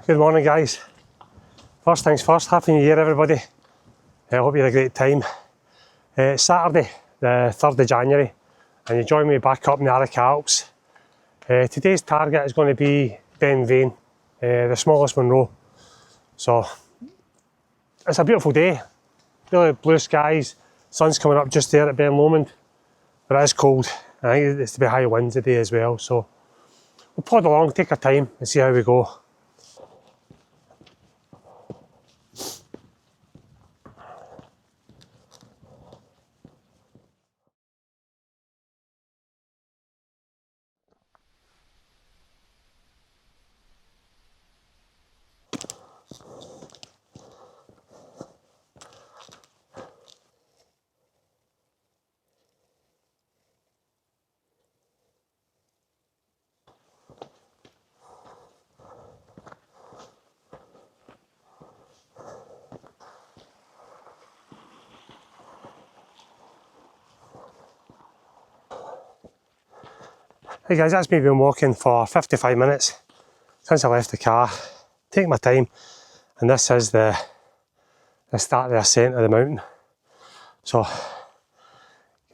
Good morning, guys. First things first, Happy New Year, everybody. I hope you had a great time. It's Saturday, the 3rd of January, and you join me back up in the Arctic Alps. Today's target is going to be Ben Vane, the smallest Munro. So, it's a beautiful day, really blue skies, sun's coming up just there at Ben Lomond, but it is cold. I think it's to be high winds today as well, so we'll plod along, take our time and see how we go. Hey guys, that's me been walking for 55 minutes since I left the car. Take my time, and this is the start of the ascent of the mountain. So,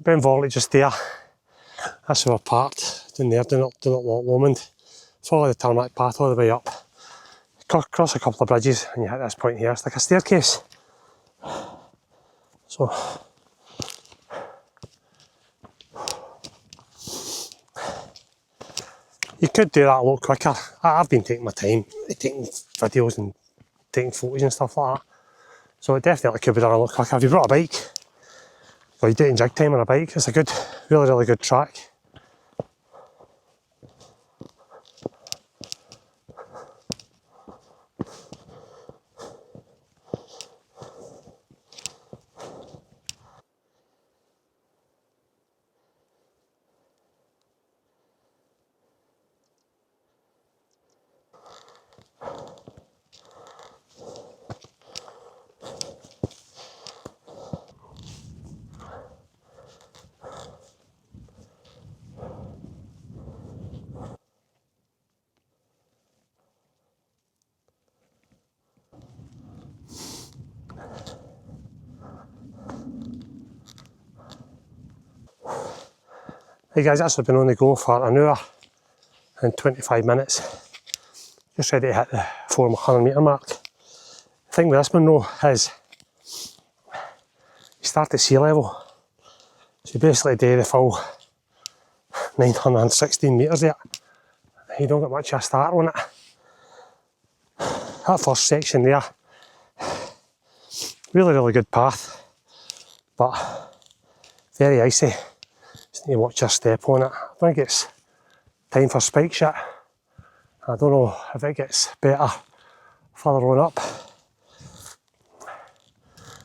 Ben Vane just there. That's where we're parked, down there, down at Lomond. Follow the tarmac path all the way up. Cross a couple of bridges and you hit this point here. It's like a staircase. So, you could do that a lot quicker. I've been taking my time, taking videos and taking photos and stuff like that. So it definitely could be done a lot quicker. If you brought a bike, or you're doing jig time on a bike, it's a good, really good track. Hey guys, that's been on the go for an hour and 25 minutes. Just ready to hit the 400 metre mark. The thing with this Munro is, you start at sea level. So you basically do the full 916 metres there. You don't get much of a start on it. That first section there, really good path, but very icy. Just need to watch your step on it. I think it's time for spike shit. I don't know if it gets better further on up.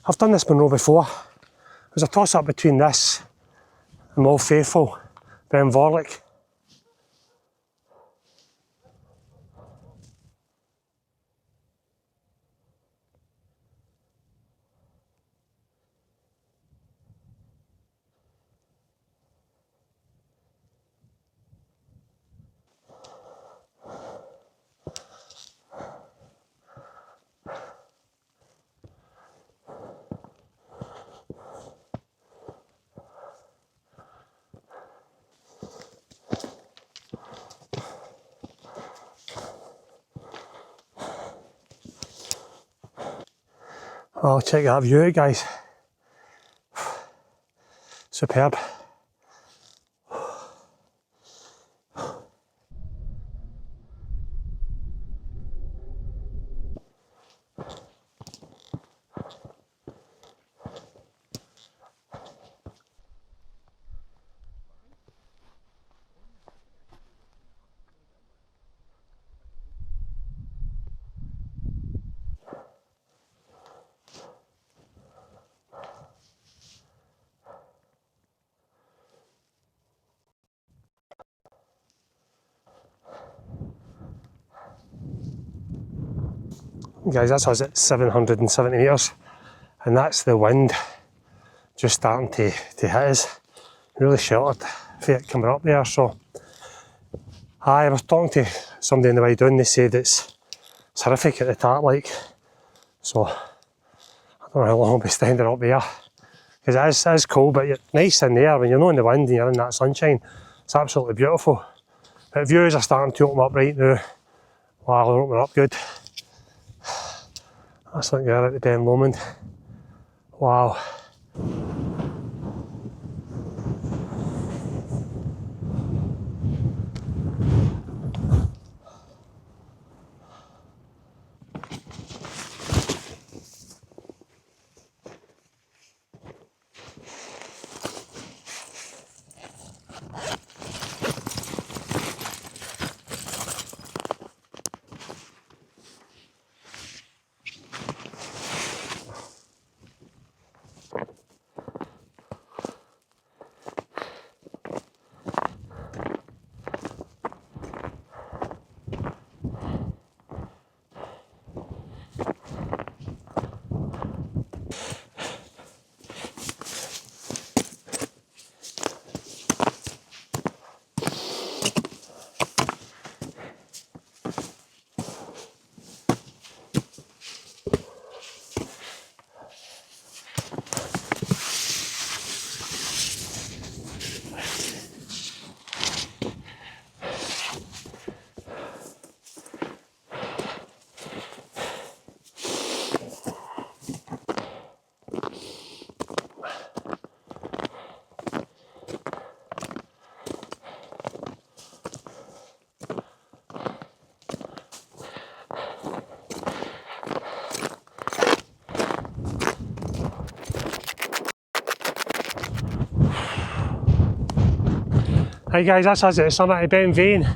I've done this Munro before. It was a toss up between this and Old Faithful, Ben Vane. Oh, check that view, guys. Superb. Guys, that's us at 770 metres, and that's the wind just starting to hit us. Really sheltered for it coming up there. So I was talking to somebody on the way down, they said it's It's horrific at the top, like. So I don't know how long I'll be standing up there, because it is cold, but you're nice in there when you're not in the wind and you're in that sunshine. It's absolutely beautiful. But views are starting to open up right now. Wow, they're opening up good. That's like there at the Ben Lomond. Wow. Hi guys, that's us at the summit of Ben Vane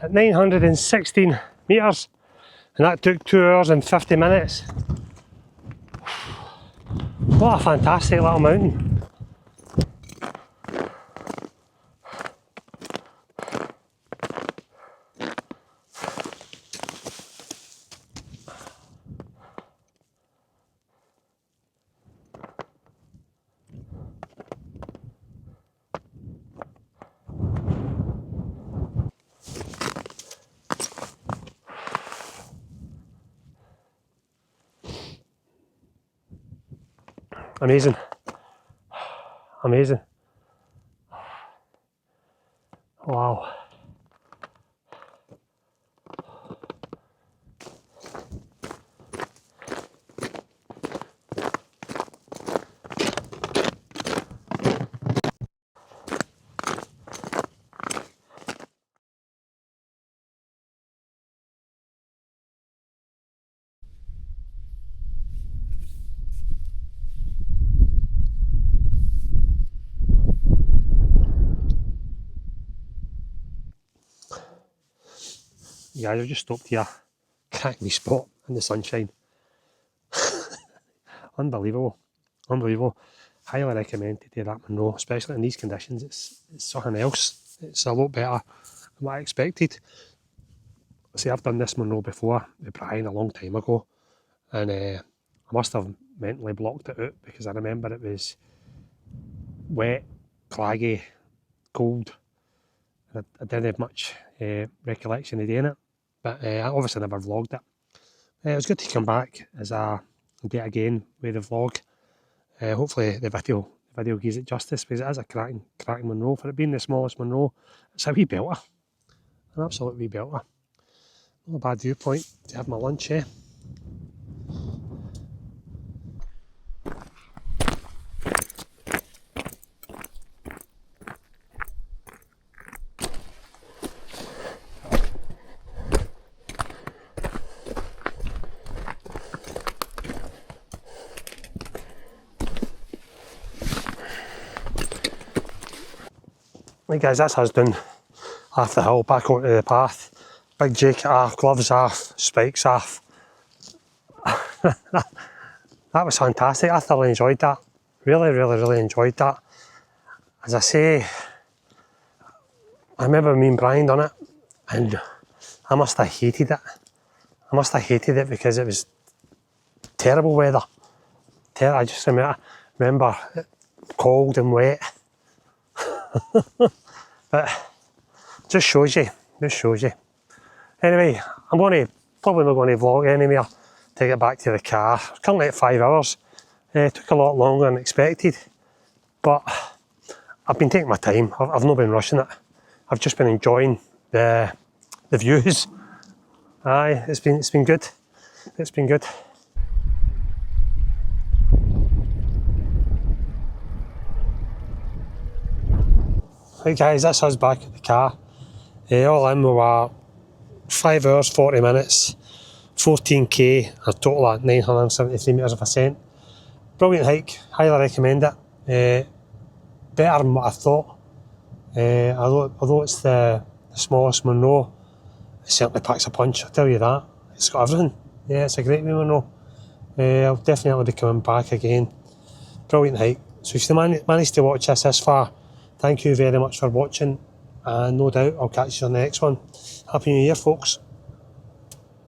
at 916 metres, and that took 2 hours and 50 minutes. What a fantastic little mountain. Amazing. Amazing. Wow. Yeah, I've just stopped here, crack me spot in the sunshine. Unbelievable, unbelievable. Highly recommend to do that Munro, especially in these conditions. It's something else. It's a lot better than what I expected. See, I've done this Munro before with Brian a long time ago, and I must have mentally blocked it out because I remember it was wet, claggy, cold, and I didn't have much recollection of doing it. But I obviously never vlogged it. It was good to come back as a do it again with the vlog. Hopefully the video gives it justice, because it is a cracking Munro. For it being the smallest Munro, it's a wee belter, an absolute wee belter. Not a bad viewpoint to have my lunch, eh? Right guys, that's us down off the hill, back onto the path. Big jacket off, gloves off, spikes off. That was fantastic. I thoroughly enjoyed that. Really enjoyed that. As I say, I remember me and Brian done it, and I must have hated it. I must have hated it because it was terrible weather. I just remember it cold and wet. But just shows you. Anyway, I'm going to probably not going to vlog anymore to get back to the car. Currently at 5 hours. Took a lot longer than expected, but I've been taking my time. I've not been rushing it. I've just been enjoying the views. Aye, it's been good. It's been good. Right guys, that's us back at the car. All in we were 5 hours 40 minutes, 14k, a total of 973 metres of ascent. Brilliant hike, highly recommend it. Better than what I thought. Although it's the smallest Munro, it certainly packs a punch, I'll tell you that. It's got everything. Yeah, it's a great wee Munro. I'll definitely be coming back again. Brilliant hike. So if you managed to watch this far, thank you very much for watching, and no doubt I'll catch you on the next one. Happy New Year, folks.